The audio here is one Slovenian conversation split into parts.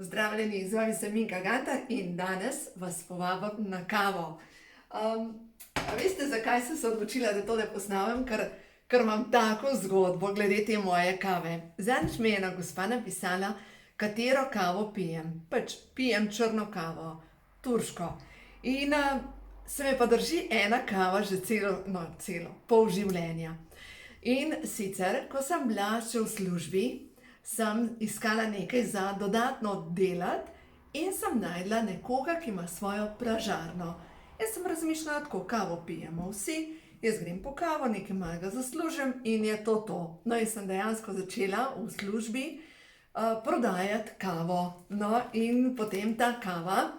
Pozdravljeni, z vami sem Minka Gantar in danes vas povabim na kavo. A veste, zakaj sem se odločila, da tole posnamem? Ker imam tako zgodbo glede te moje kave. Zadnjič mi je ena gospa napisala, katero kavo pijem. Pač pijem črno kavo, turško. In se me pa drži ena kava že pol življenja. In sicer, ko sem bila še v službi, sem iskala nekaj za dodatno delati in sem našla nekoga, ki ima svojo pražarno. Jaz sem razmišljala, tako kavo pijemo vsi, jaz grem po kavo, nekaj malega zaslužim in je to to. No, in sem dejansko začela v službi prodajati kavo. No, in potem ta kava,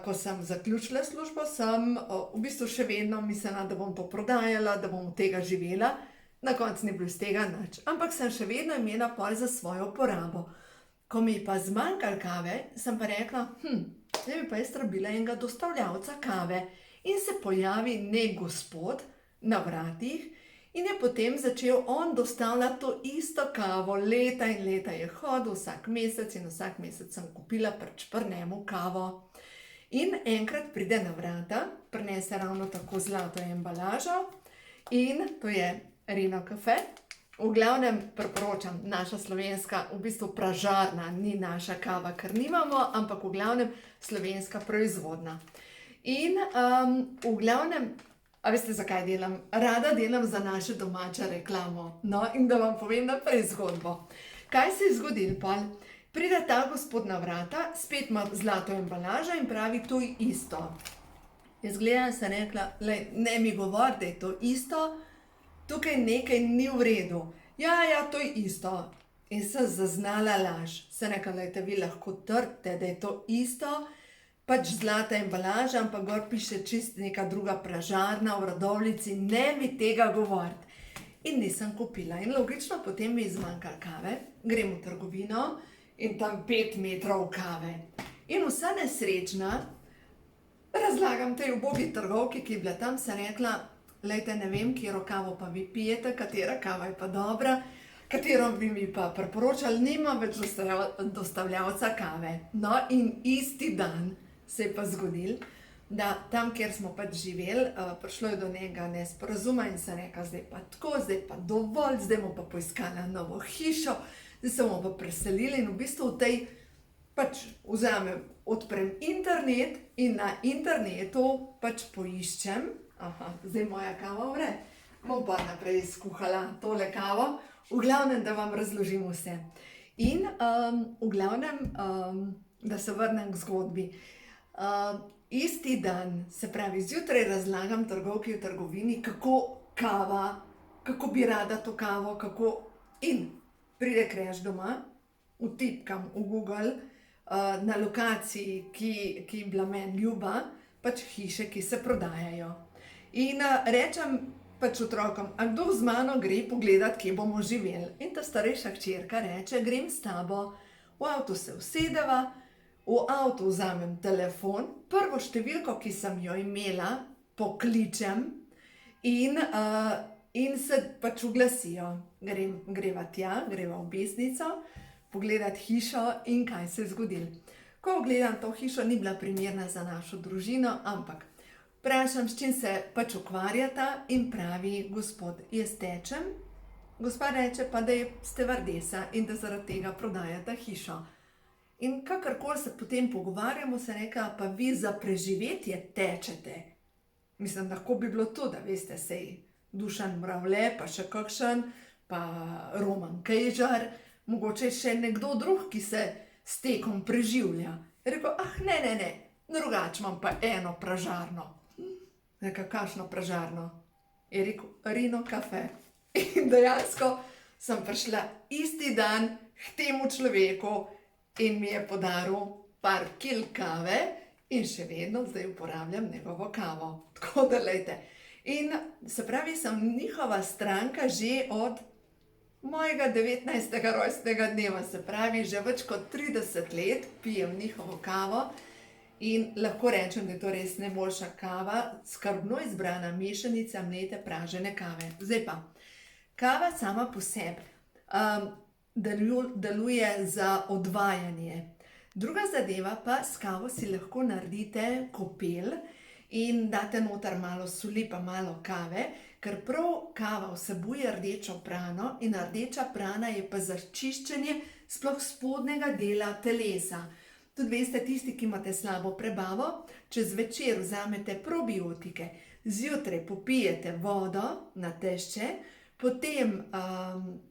ko sem zaključila službo, sem v bistvu še vedno mislila, da bom to prodajala, da bom od tega živela. Na koncu ni bilo iz tega nič, ampak sem še vedno imela pol za svojo porabo. Ko mi je pa zmanjkalo kave, sem pa rekla, zdaj bi pa jaz rabila enega dostavljavca kave. In se pojavi nek gospod na vratih in je potem začel on dostavljati to isto kavo. Leta in leta je hodil vsak mesec in vsak mesec sem kupila pri njemu kavo. In enkrat pride na vrata, prinese ravno tako zlato embalažo in to je Rino kafe. V glavnem priporočam, naša slovenska, v bistvu pražarna, ni naša kava, ker nimamo, ampak v glavnem slovenska proizvodnja. In v glavnem, a veste, zakaj delam? Rada delam za naše domače reklamo. No, in da vam povem naprej zgodbo. Kaj se je zgodilo pol? Pride ta gospod na vrata, spet ima zlato embalažo in pravi, to je isto. Jaz gledam, sem rekla, ne mi govori, da je to isto, tukaj nekaj ni v redu. Ja, to je isto. In sem zaznala laž. Sem rekla, lejte, vi lahko trdite, da je to isto, pač zlata embalaža, ampak gor piše čist neka druga pražarna v Radovljici, ne mi tega govoriti. In nisem kupila. In logično, potem mi je zmanjkalo kave, grem v trgovino in tam 5 metrov kave. In vsa nesrečna, razlagam tej ubogi trgovki, ki je bila tam, sem rekla, lejte, ne vem, katero kavo pa vi pijete, katera kava je pa dobra, katero bi mi pa priporočali, nimam več dostavljavca kave. No, in isti dan se je pa zgodil, da tam, kjer smo pač živeli, prišlo je do nekega nesporazuma in sem rekla, zdaj pa tako, zdaj pa dovolj, zdaj bomo pa poiskala novo hišo, zdaj se bomo pa preselili in v bistvu v tej pač odprem internet in na internetu pač poiščem. Zdaj moja kava vre. Bom pa naprej skuhala tole kavo. V glavnem, da vam razložim vse. In v glavnem, da se vrnem k zgodbi. Isti dan, se pravi, zjutraj razlagam trgovki v trgovini, kako bi rada to kavo, in pride kreš doma, vtipkam v Google, na lokaciji, ki je bila meni ljuba, pač hiše, ki se prodajajo. In rečem pač otrokom, a kdo z mano gre pogledat, kje bomo živeli? In ta starejša hčerka reče, grem s tabo. V avto se usedeva, v avto vzamem telefon, prvo številko, ki sem jo imela, pokličem in se pač oglasijo. Greva tja, greva v Besnico, pogledat hišo in kaj se je zgodilo. Ko gledam to hišo, ni bila primerna za našo družino, ampak vprašam, s čim se pač ukvarjata in pravi gospod, jaz tečem. Gospa reče pa, da je stevardesa in da zaradi tega prodajata hišo. In kakorkoli se potem pogovarjamo, se reka, pa vi za preživetje tečete. Mislim, lahko bi bilo to, da veste, sej Dušan Mravlje, pa še kakšen, pa Roman Kejžar, mogoče še nekdo drug, ki se s tekom preživlja. Je rekel, ne, drugače imam pa eno pražarno. Neka kakšno pražarno. Je rekel, Rino kafe. In dejansko sem prišla isti dan k temu človeku in mi je podaril par kil kave in še vedno zdaj uporabljam njegovo kavo. Tako da lejte. In se pravi, sem njihova stranka že od mojega 19. rojstnega dneva. Se pravi, že več kot 30 let pijem njihovo kavo. In lahko rečem, da je to res najboljša kava, skrbno izbrana mešanica mlete pražene kave. Zdaj pa, kava sama po sebi deluje za odvajanje. Druga zadeva pa, s kavo si lahko naredite kopel in date noter malo soli pa malo kave, ker prav kava vsebuje rdečo prano in rdeča prana je pa za čiščenje sploh spodnjega dela telesa. Tudi veste, tisti, ki imate slabo prebavo, čez večer vzamete probiotike, zjutraj popijete vodo na tešče, potem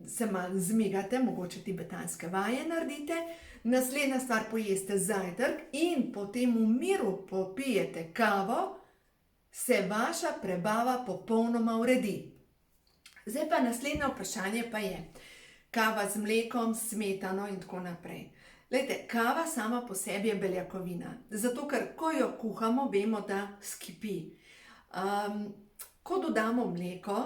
se malo zmigate, mogoče tibetanske vaje naredite, naslednja stvar pojeste zajtrk in potem v miru popijete kavo, se vaša prebava popolnoma uredi. Zdaj pa naslednje vprašanje pa je, kava z mlekom, smetano in tako naprej. Glejte, kava sama po sebi je beljakovina, zato ker ko jo kuhamo, vemo, da skipi. Ko dodamo mleko,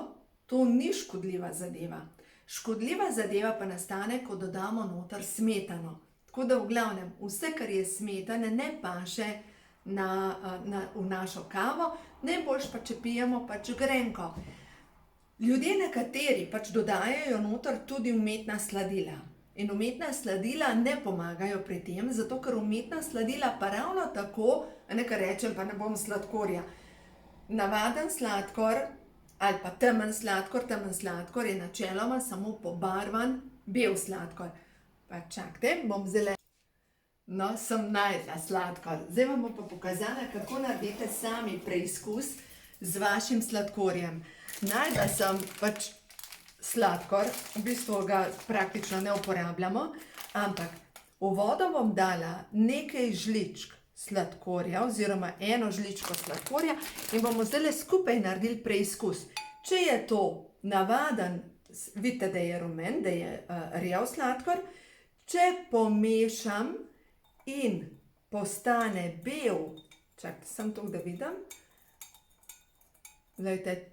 to ni škodljiva zadeva. Škodljiva zadeva pa nastane, ko dodamo noter smetano. Tako da v glavnem, vse, kar je smetane, ne paše v našo kavo, najboljše pa, če pijemo pač grenko. Ljudje nekateri pač dodajajo noter tudi umetna sladila. In umetna sladila ne pomagajo pri tem, zato ker umetna sladila pa ravno tako, nekaj rečem, pa ne bom sladkorja. Navaden sladkor ali pa temen sladkor je načeloma samo pobarvan bel sladkor. Pa čakajte, bom zdaj. No, sem našla sladkor. Zdaj vam bom pa pokazala, kako naredite sami preizkus z vašim sladkorjem. Našla sem pač sladkor, v bistvu ga praktično ne uporabljamo, ampak v vodo bom dala nekaj žličk sladkorja oziroma eno žličko sladkorja in bomo zdaj skupaj naredili preizkus. Če je to navaden, vidite, da je rumen, da je rjav sladkor, če pomešam in postane bel, čakajte, sem to, da vidim, gledajte,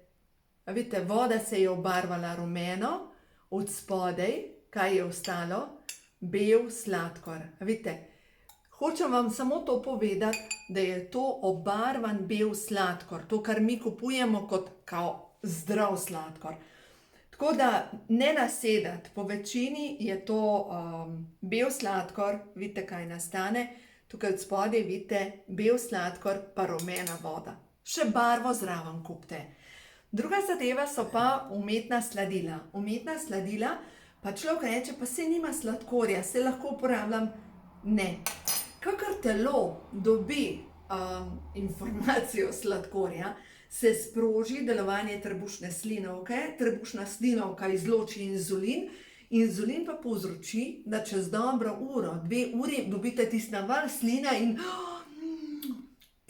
vidite, voda se je obarvala rumeno, od spodaj, kaj je ostalo, bel sladkor. Vidite, hočem vam samo to povedati, da je to obarvan bel sladkor, to, kar mi kupujemo kot kao zdrav sladkor. Tako da ne nasedati, po večini je to bel sladkor, vidite, kaj nastane, tukaj od spodaj vidite bel sladkor pa rumena voda. Še barvo zraven kupite. Druga zadeva so pa umetna sladila. Umetna sladila, pa človek reče, pa saj nima sladkorja, saj lahko uporabljam. Ne. Kakor telo dobi informacijo sladkorja, se sproži delovanje trebušne slinavke, trebušna slinavka izloči inzulin, inzulin pa povzroči, da čez dobro uro, 2 uri dobite tisti naval slina in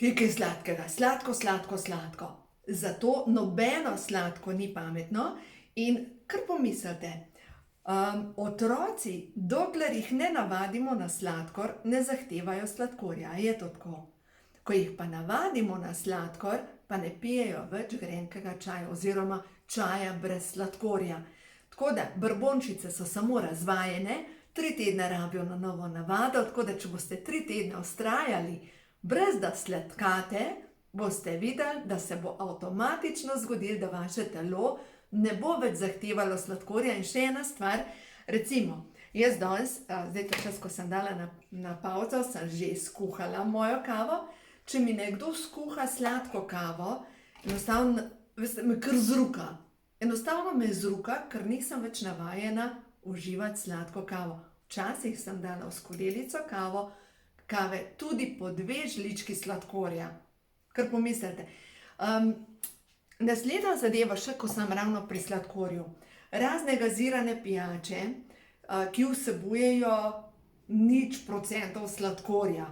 kaj sladkega, sladko. Zato nobeno sladko ni pametno in kar pomislite, otroci, dokler jih ne navadimo na sladkor, ne zahtevajo sladkorja, je to tako. Ko jih pa navadimo na sladkor, pa ne pijejo več grenkega čaja oziroma čaja brez sladkorja. Tako da brbončice so samo razvajene, 3 tedne rabijo na novo navado, tako da če boste 3 tedne vztrajali, brez da sladkate, boste videli, da se bo avtomatično zgodilo, da vaše telo ne bo več zahtevalo sladkorja. In še ena stvar, recimo, jaz danes, zdaj to čas, ko sem dala na pavzo, sem že skuhala mojo kavo. Če mi nekdo skuha sladko kavo, enostavno me kar zruka. Enostavno me zruka, ker nisem več navajena uživati sladko kavo. Včasih sem dala v skodelico kave tudi po 2 žlički sladkorja. Kar pomislite. Naslednja zadeva, še ko sem ravno pri sladkorju. Razne gazirane pijače, ki vsebujejo 0% sladkorja.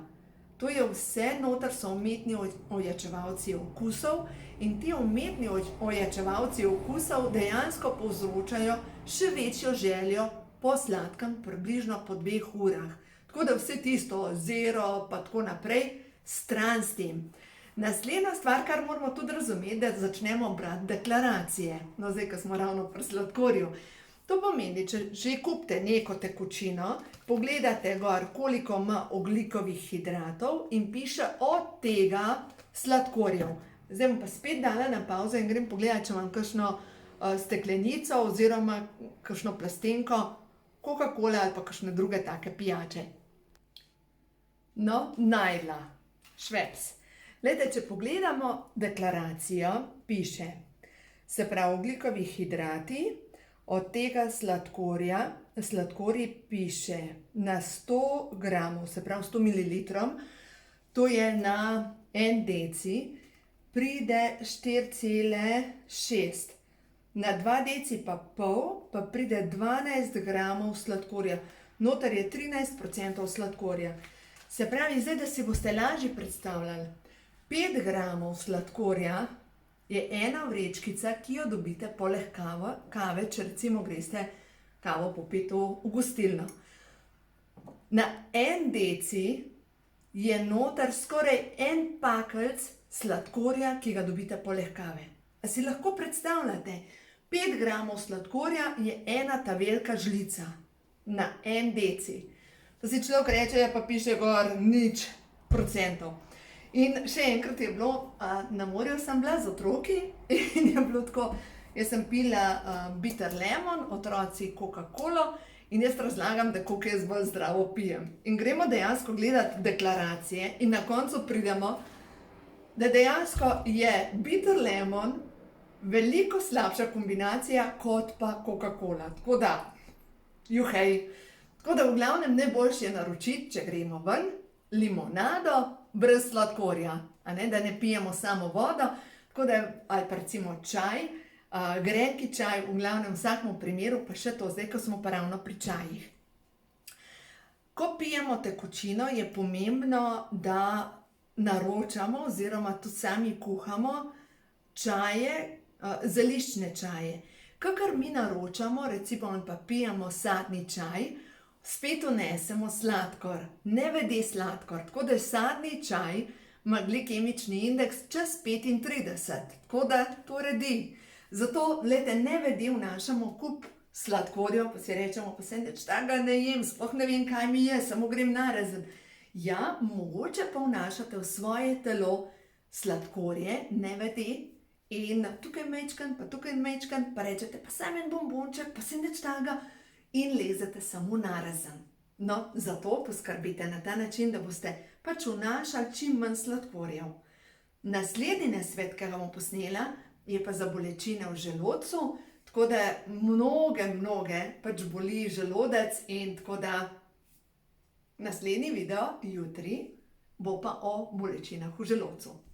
To je vse, noter so umetni ojačevalci okusov in ti umetni ojačevalci okusov dejansko povzročajo še večjo željo po sladkem, približno po 2 urah. Tako da vse tisto zero pa tako naprej, stran s tem. Naslednja stvar, kar moramo tudi razumeti, da začnemo brati deklaracije. No, zdaj, ko smo ravno pri sladkorju. To pomeni, če že kupite neko tekočino, pogledate gor, koliko ima ogljikovih hidratov in piše od tega sladkorjev. Zdaj bom pa spet dala na pavzo in grem pogledati, če imam kakšno steklenico oziroma kakšno plastenko Coca-Cola ali pa kakšne druge take pijače. No, najdla. Šveps. Glejte, če pogledamo deklaracijo, piše, se pravi ogljikovi hidrati, od tega sladkorji piše na 100 gramov, se pravi 100 mililitrom, to je na 1 deci, pride 4,6. Na 2 deci pa pol, pa pride 12 gramov sladkorja. Noter je 13% sladkorja. Se pravi, zdaj, da si boste lažje predstavljali, 5 gramov sladkorja je ena vrečkica, ki jo dobite poleg kave, če recimo greste kavo popiti v gostilno. Na 1 deci je noter skoraj 1 pakelc sladkorja, ki ga dobite poleg kave. A si lahko predstavljate? 5 gramov sladkorja je ena ta velika žlica na 1 deci. Pa si človek reče, ja, pa piše gor 0%. In še enkrat je bilo, na morju sem bila z otroki in je bilo tako, jaz sem pila bitter lemon, otroci Coca-Colo in jaz razlagam, da koliko jaz bolj zdravo pijem. In gremo dejansko gledati deklaracije in na koncu pridemo, da dejansko je bitter lemon veliko slabša kombinacija kot pa Coca-Cola. Tako da, juhej. Tako da v glavnem najboljše je naročiti, če gremo ven, limonado brez sladkorja, da ne pijemo samo vodo, tako da, ali pa recimo čaj, grenki čaj, v glavnem vsakemu primeru, pa še to zdaj, ko smo pa ravno pri čajih. Ko pijemo tekočino, je pomembno, da naročamo oziroma tudi sami kuhamo čaje, zeliščne čaje. Kakor mi naročamo, recimo pa pijemo sadni čaj, spet vnesemo sladkor, ne vede sladkor, tako da sadni čaj ima glikemični indeks čez 35, tako da to redi. Zato, glejte, ne vede vnašamo kup sladkorjev, pa si rečemo, pa se nič takega ne jem, sploh ne vem, kaj mi je, samo grem narazen. Ja, mogoče pa vnašate v svoje telo sladkorje, ne vede, in tukaj mečkan, pa rečete, pa samo en bombonček, pa se nič takega, in lezete samo narazen. No, zato poskrbite na ta način, da boste pač vnašali čim manj sladkorjev. Naslednji nasvet, ki ga bom posnela, je pa za bolečine v želodcu, tako da mnoge pač boli želodec in tako da naslednji video, jutri, bo pa o bolečinah v želodcu.